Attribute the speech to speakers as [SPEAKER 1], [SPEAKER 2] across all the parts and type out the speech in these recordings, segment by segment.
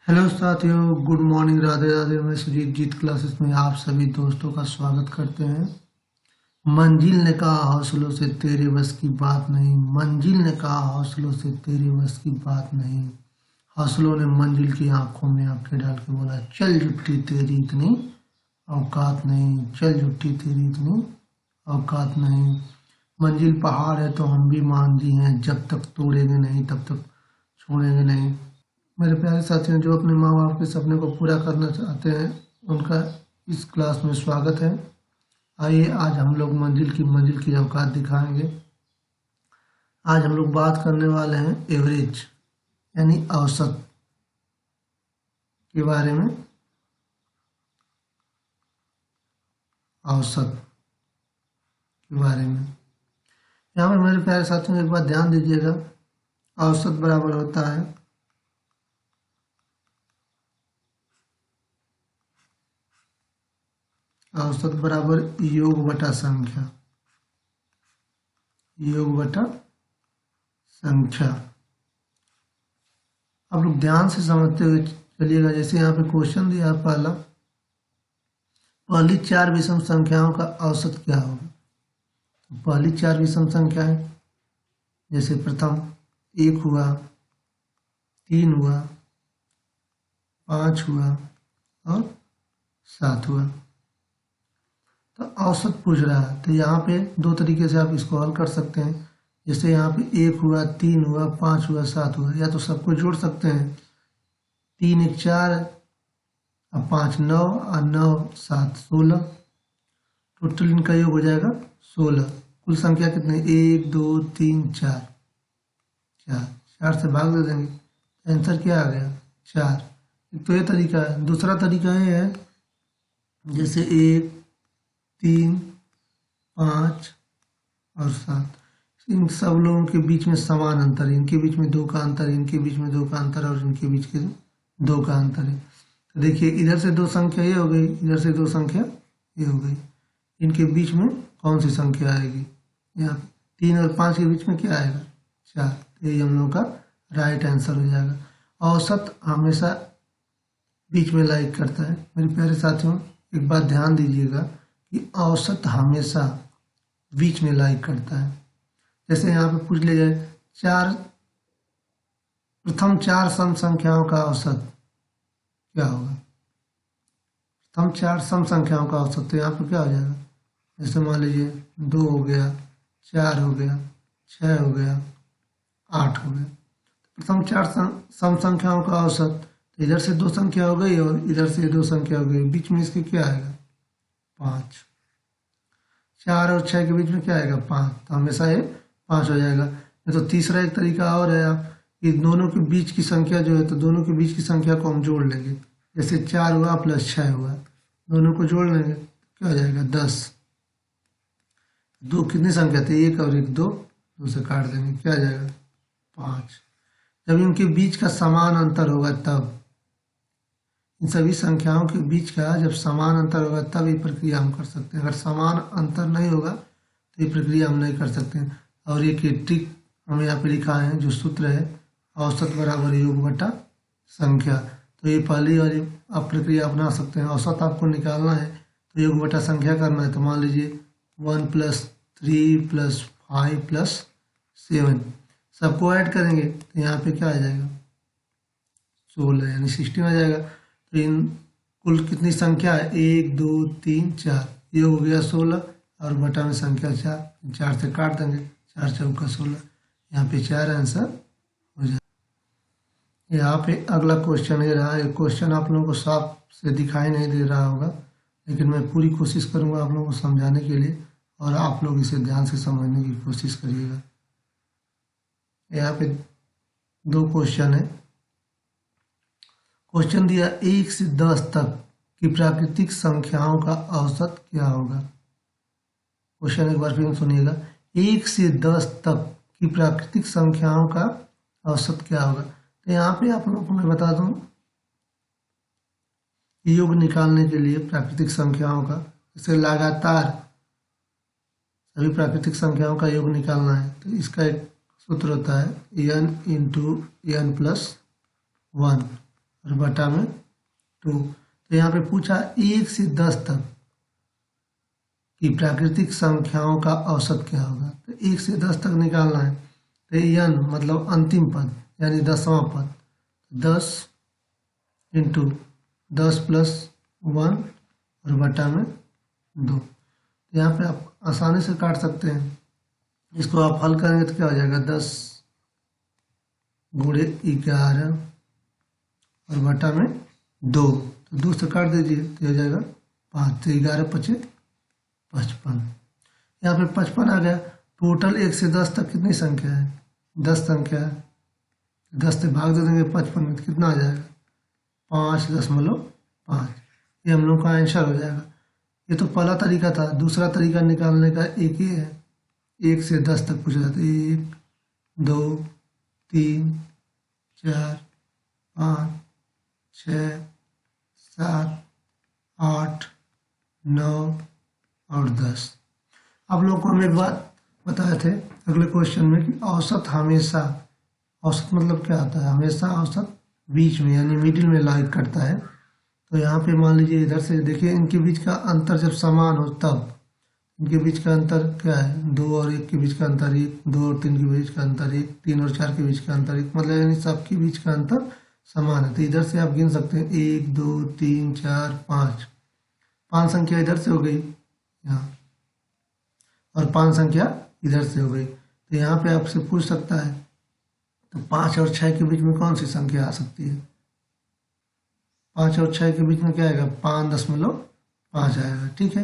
[SPEAKER 1] Hello साथियों, good morning, Radhe Radhe. मैं सुजीत जीत classes में आप सभी दोस्तों का स्वागत करते हैं। मंजिल ने कहा हौसलों से तेरे बस की बात नहीं, मंजिल ने कहा हौसलों से तेरे बस की बात नहीं। हौसलों ने मंजिल की आंखों में आंखें डाल के बोला, चल जुट्टी तेरी इतनी औकात नहीं, चल जुट्टी तेरी इतनी औकात नहीं। मंजिल पहाड़ है तो हम भी मांझी हैं, जब तक तोड़ेंगे नहीं तब तक छोड़ेंगे नहीं। मेरे प्यारे साथियों, जो अपने माँ बाप के सपने को पूरा करना चाहते हैं उनका इस क्लास में स्वागत है। आइए आज हम लोग मंजिल की औकात दिखाएंगे। आज हम लोग बात करने वाले हैं एवरेज यानी औसत के बारे में। औसत के बारे में यहाँ पर मेरे प्यारे साथियों एक बात ध्यान दीजिएगा, औसत बराबर होता है औसत बराबर योग बटा संख्या, योग बटा संख्या। आप लोग ध्यान से समझते हुए चलिएगा। जैसे यहाँ पे क्वेश्चन दिया है पहली चार विषम संख्याओं का औसत क्या होगा। तो पहली चार विषम संख्याएं जैसे प्रथम 1 हुआ, 3 हुआ, 5 हुआ और 7 हुआ। तो औसत पूछ रहा है, तो यहाँ पे दो तरीके से आप इसको हल कर सकते हैं। जैसे यहाँ पे 1 हुआ, 3 हुआ, 5 हुआ, 7 हुआ, या तो सबको जोड़ सकते हैं। 3 1 4 और 5 9 और 9 7 16। टोटल इनका योग हो जाएगा 16। कुल संख्या कितने, 1 2 3 4, 4 से भाग दे देंगे, आंसर क्या आ गया 4। तो ये तरीका है। दूसरा तरीका ये है, जैसे 1 3 5 और 7, इन सब लोगों के बीच में समान अंतर है, इनके बीच में 2 का अंतर है, इनके बीच में 2 का अंतर है और इनके बीच के 2 का अंतर है। तो देखिए, इधर से 2 संख्या ये हो गई, इधर से 2 संख्या ये हो गई। इनके बीच में कौन सी संख्या आएगी, यहाँ 3 और 5 के बीच में क्या आएगा 4। तो ये हम लोगों का राइट आंसर हो जाएगा। औसत हमेशा बीच में लाइक करता है। मेरे प्यारे साथियों, एक बात ध्यान दीजिएगा कि औसत हमेशा बीच में लाइक करता है। जैसे यहाँ पे पूछ लिया जाए प्रथम 4 सम संख्याओं का औसत क्या होगा। प्रथम 4 सम संख्याओं का औसत, तो यहाँ पे क्या हो जाएगा, जैसे मान लीजिए 2 हो गया, 4 हो गया, 6 हो गया, 8 हो गया। प्रथम 4 सम संख्याओं का औसत, तो इधर से 2 संख्या हो गई और इधर से 2 संख्या हो गई, बीच में इसके क्या आएगा 5। 4 और 6 के बीच में क्या आएगा 5, तो हमेशा ये 5 हो जाएगा। नहीं तो तीसरा एक तरीका और है, आप ये दोनों के बीच की संख्या जो है, तो दोनों के बीच की संख्या को हम जोड़ लेंगे। जैसे 4 हुआ प्लस 6 हुआ, दोनों को जोड़ लेंगे, क्या हो जाएगा 10। 2 कितनी संख्या थी, 1 और 1 2, 2 से काट देंगे, क्या आ जाएगा 5। जब इनके बीच का समान अंतर होगा तब, इन सभी संख्याओं के बीच का जब समान अंतर होगा तब ये प्रक्रिया हम कर सकते हैं। अगर समान अंतर नहीं होगा तो ये प्रक्रिया हम नहीं कर सकते हैं। और ये ट्रिक हमें यहाँ पे लिखा है, जो सूत्र है औसत बराबर योग बटा संख्या। तो ये पहली वाली आप प्रक्रिया अपना सकते हैं। औसत आपको निकालना है तो योग बटा संख्या करना है। तो मान लीजिए 1 + 3 + 5 + 7, सबको ऐड करेंगे तो यहाँ पे क्या आ जाएगा 16 यानी 16 आ जाएगा। तो इन कुल कितनी संख्या है, 1 2 3 4, ये हो गया 16 और बटा में संख्या 4, 4 से काट देंगे, 4 चौका 16, यहाँ पे 4 आंसर हो जाए। यहाँ पे अगला क्वेश्चन ये रहा। ये क्वेश्चन आप लोगों को साफ से दिखाई नहीं दे रहा होगा, लेकिन मैं पूरी कोशिश करूँगा आप लोगों को समझाने के लिए, और आप लोग इसे ध्यान से समझने की कोशिश करिएगा। यहाँ पे 2 क्वेश्चन है। क्वेश्चन दिया 1 से 10 तक की प्राकृतिक संख्याओं का औसत क्या होगा। क्वेश्चन एक बार फिर सुनिएगा, 1 से 10 तक की प्राकृतिक संख्याओं का औसत क्या होगा। तो यहाँ पे आप लोगों को मैं बता दूं, योग निकालने के लिए प्राकृतिक संख्याओं का, जैसे लगातार सभी प्राकृतिक संख्याओं का योग निकालना है तो इसका एक सूत्र होता है n × n + 1। और बटा में 2। तो यहाँ पे पूछा 1 से 10 तक कि प्राकृतिक संख्याओं का औसत क्या होगा। तो 1 से 10 तक निकालना है। तो n मतलब अंतिम पद यानी 10वां पद, 10 इंटू 10 प्लस 1 और बटा में 2। यहाँ पे आप आसानी से काट सकते हैं। इसको आप हल करेंगे तो क्या हो जाएगा, 10 गुणे 11 और बटा में 2। तो 2 से काट दीजिए तो हो जाएगा 5। तो 11 पचे 55। यहाँ पे 55 आ गया। टोटल 1 से 10 तक कितनी संख्या है, 10 संख्या है। 10 से भाग दे देंगे 55 में तो कितना आ जाएगा, 5.5। ये हम लोग का आंसर हो जाएगा। ये तो पहला तरीका था। दूसरा तरीका निकालने का एक ही है, 1 से 10 तक पूछा जाता है। 1 2 3 4 5 6 7 8 9 और 10। आप लोगों को हम एक बात बताए थे अगले क्वेश्चन में कि औसत हमेशा, औसत मतलब क्या होता है, हमेशा औसत बीच में यानी मिडिल में लाइक करता है। तो यहाँ पे मान लीजिए इधर से देखिए, इनके बीच का अंतर जब समान हो तब, इनके बीच का अंतर क्या है, 2 और 1 के बीच का अंतर 1, 2 और 3 के बीच का अंतर 1, 3 और 4 के बीच का अंतर 1, मतलब यानी सबके बीच का अंतर समान है। तो इधर से आप गिन सकते हैं 1 2 3 4 5। 5 संख्या इधर से हो गई यहाँ, और 5 संख्या इधर से हो गई। तो यहाँ पे आपसे पूछ सकता है तो 5 और 6 के बीच में कौन सी संख्या आ सकती है। 5 और 6 के बीच में क्या आएगा, 5.5 आएगा। ठीक है,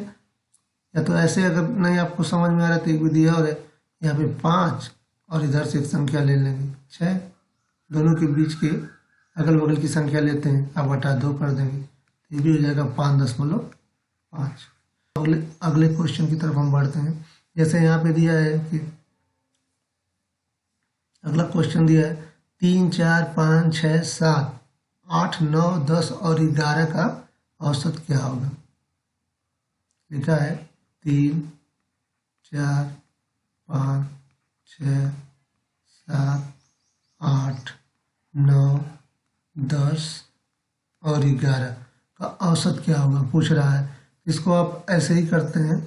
[SPEAKER 1] या तो ऐसे अगर नहीं आपको समझ में आ रहा है तो एक विधि और है, यहाँ पे 5 और इधर से एक संख्या ले लेंगे 6, दोनों के बीच के अगल बगल की संख्या लेते हैं, अब बटा 2 कर देंगे, ये भी हो जाएगा 5.5। अगले क्वेश्चन की तरफ हम बढ़ते हैं। जैसे यहाँ पे दिया है कि अगला क्वेश्चन दिया है 3 4 5 6 7 8 9 10 और 11 का औसत क्या होगा। लिखा है 3 4 5 6 7 8 9 10 और 11 का औसत क्या होगा पूछ रहा है। इसको आप ऐसे ही करते हैं,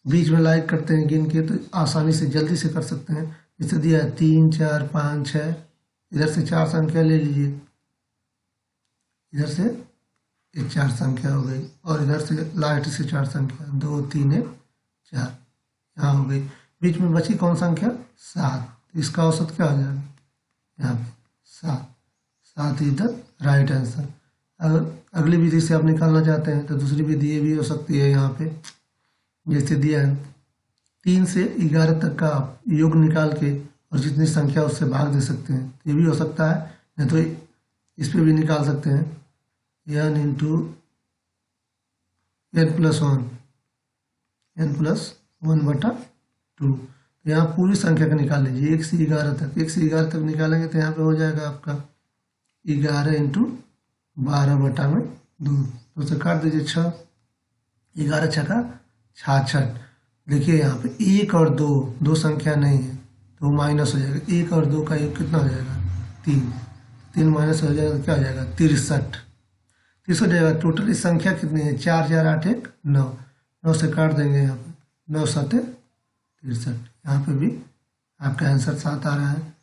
[SPEAKER 1] बीच में लाइक करते हैं गिन के, तो आसानी से जल्दी से कर सकते हैं। जैसे दिया है 3 4 5 6, इधर से 4 संख्या ले लीजिए, इधर से ये 4 संख्या हो गई, और इधर से लाइट से 4 संख्या, 2 3 1 4 यहाँ हो गई। बीच में बची कौन संख्या, 7। इसका औसत क्या हो जाएगा, यहाँ पे 7 इधर राइट आंसर। अगर अगली विधि से आप निकालना चाहते हैं तो दूसरी विधि ये भी हो सकती है। यहाँ पे जैसे दिया है 3 से 11 तक का आप योग निकाल के और जितनी संख्या उससे भाग दे सकते हैं, ये भी हो सकता है। नहीं तो इस पर भी निकाल सकते हैं, n इंटू n प्लस 1 बटा 2। तो यहाँ पूरी संख्या का निकाल लीजिए 1 से 11 तक। 1 से 11 तक निकालेंगे तो यहाँ पे हो जाएगा आपका 11 इंटू 12 बटा में 2। तो उसे काट दीजिए 6, 11 छक्का 66। देखिए यहाँ पे 1 और 2 संख्या नहीं है तो माइनस हो जाएगा। 1 और 2 का योग कितना हो जाएगा, 3 माइनस हो जाएगा तो क्या हो जाएगा, 63 हो जाएगा। टोटल इस संख्या कितनी है, 4 4 8 1 9, 9 से काट देंगे यहाँ पे, 9 7 63। यहाँ पे भी आपका आंसर 7 आ रहा है,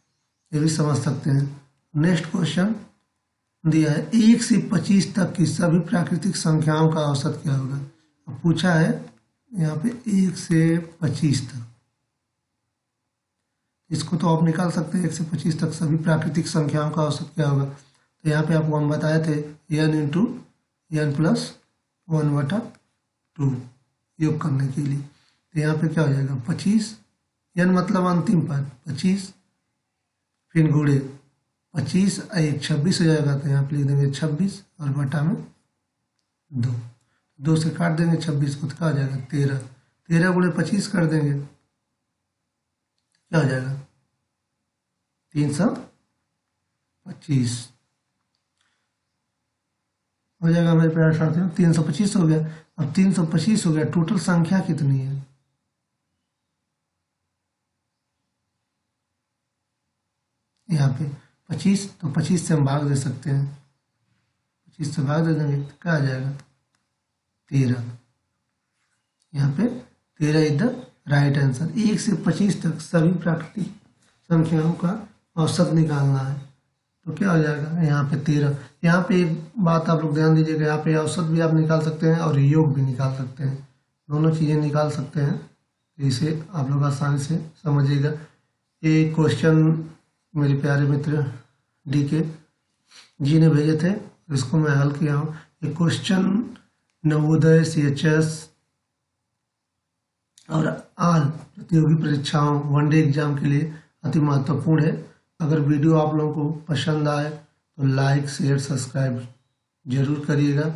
[SPEAKER 1] ये भी समझ सकते हैं। नेक्स्ट क्वेश्चन दिया है 1 से 25 तक की सभी प्राकृतिक संख्याओं का औसत क्या होगा। अब पूछा है यहाँ पे 1 से 25 तक, इसको तो आप निकाल सकते हैं 1 से 25 तक सभी प्राकृतिक संख्याओं का औसत क्या होगा। तो यहाँ पे आपको हम बताए थे n इंटू n प्लस 1 बटा 2 योग करने के लिए। तो यहाँ पे क्या हो जाएगा 25, n मतलब अंतिम पद 25, फिर गुणे 25 1 26 हो जाएगा। तो यहाँ पे लिख देंगे 26 और बटा में 2 से काट देंगे 26 को तो क्या हो जाएगा 13 गुणे 25 कर देंगे, क्या हो जाएगा 325 हो जाएगा मेरे प्यारे साथियों। 325 हो गया। अब 325 हो गया, टोटल संख्या कितनी है, यहाँ पे 25, तो 25 से हम भाग दे सकते हैं, 25 से भाग दे देंगे तो क्या आ जाएगा 13। यहाँ पे 13 इज द राइट आंसर। 1 से 25 तक सभी प्राकृतिक संख्याओं का औसत निकालना है तो क्या हो जाएगा यहाँ पे 13। यहाँ पे एक बात आप लोग ध्यान दीजिएगा, यहाँ पे औसत भी आप निकाल सकते हैं और योग भी निकाल सकते हैं, दोनों चीज़ें निकाल सकते हैं। तो इसे आप लोग आसानी से समझिएगा। ये क्वेश्चन मेरे प्यारे मित्र DK जी ने भेजे थे, इसको मैं हल किया हूँ। ये क्वेश्चन नवोदय CHS और आल प्रतियोगी परीक्षाओं वनडे एग्जाम के लिए अति महत्वपूर्ण है। अगर वीडियो आप लोगों को पसंद आए तो लाइक शेयर सब्सक्राइब जरूर करिएगा।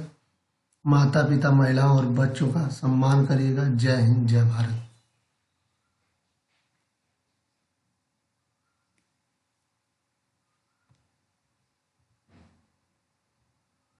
[SPEAKER 1] माता पिता महिलाओं और बच्चों का सम्मान करिएगा। जय हिंद जय भारत।